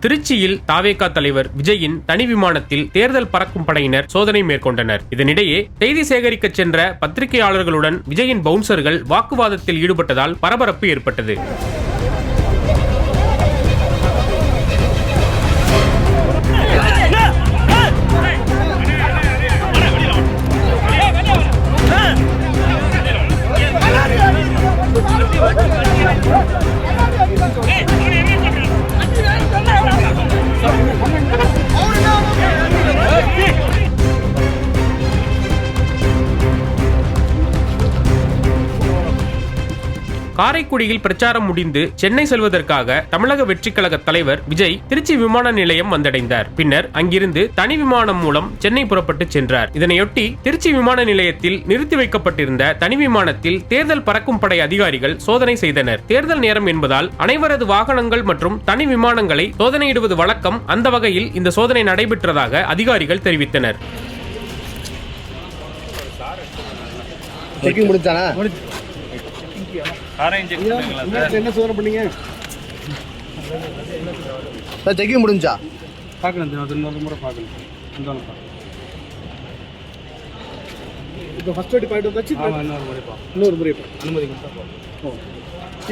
திருச்சியில் தாவேகா தலைவர் விஜயின் தனி விமானத்தில் தேர்தல் பறக்கும் படையினர் சோதனை மேற்கொண்டனர். இதனிடையே செய்தி சேகரிக்க சென்ற பத்திரிகையாளர்களுடன் விஜயின் பவுன்சர்கள் வாக்குவாதத்தில் ஈடுபட்டதால் பரபரப்பு ஏற்பட்டது. காரைக்குடியில் பிரச்சாரம் முடிந்து சென்னை செல்வதற்காக தமிழக வெற்றிக் கழக தலைவர் விஜய் திருச்சி விமான நிலையம் வந்தடைந்தார். பின்னர் அங்கிருந்து தனி விமானம் மூலம் சென்னை புறப்பட்டு சென்றார். இதனையொட்டி திருச்சி விமான நிலையத்தில் நிறுத்தி வைக்கப்பட்டிருந்த தனி விமானத்தில் தேர்தல் பறக்கும் படை அதிகாரிகள் சோதனை செய்தனர். தேர்தல் நேரம் என்பதால் அனைவரது வாகனங்கள் மற்றும் தனி விமானங்களை சோதனையிடுவது வழக்கம். அந்த வகையில் இந்த சோதனை நடைபெற்றதாக அதிகாரிகள் தெரிவித்தனர். என்ன சோதனை பண்ணீங்க சார்? செக்கிங் முடிஞ்சா? பார்க்கலாம், இன்னொரு முறை பார்க்கலாம். இப்போ ஃபர்ஸ்ட் வாட்டி பாயிண்ட் வந்தாச்சு. இன்னொரு முறை அனுமதி கொடுத்தா போகும்.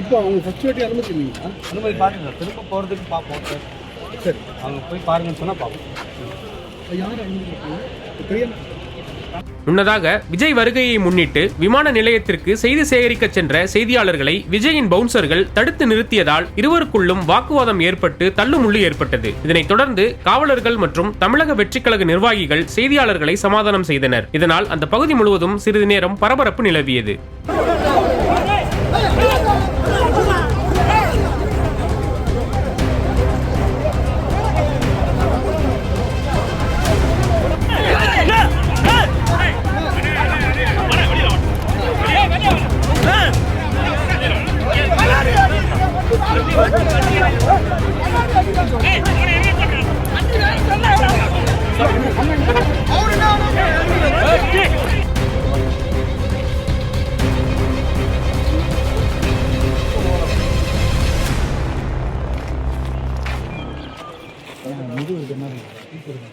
இப்போ அவங்க ஃபர்ஸ்ட் வாட்டி அனுமதி இல்லைங்களா? அனுமதி பார்த்துங்க, திரும்ப போகிறதுக்கு பார்ப்போம் சார். சரி, அவங்க போய் பாருங்கன்னு சொன்னால் பார்ப்போம். யார் அனுமதி? முன்னதாக விஜய் வருகையை முன்னிட்டு விமான நிலையத்திற்கு செய்தி சேகரிக்க சென்ற செய்தியாளர்களை விஜயின் பவுன்சர்கள் தடுத்து நிறுத்தியதால் இருவருக்குள்ளும் வாக்குவாதம் ஏற்பட்டு தள்ளுமுள்ளு ஏற்பட்டது. இதனைத் தொடர்ந்து காவலர்கள் மற்றும் தமிழக வெற்றிக் கழக நிர்வாகிகள் செய்தியாளர்களை சமாதானம் செய்தனர். இதனால் அந்த பகுதி முழுவதும் சிறிது நேரம் பரபரப்பு நிலவியது.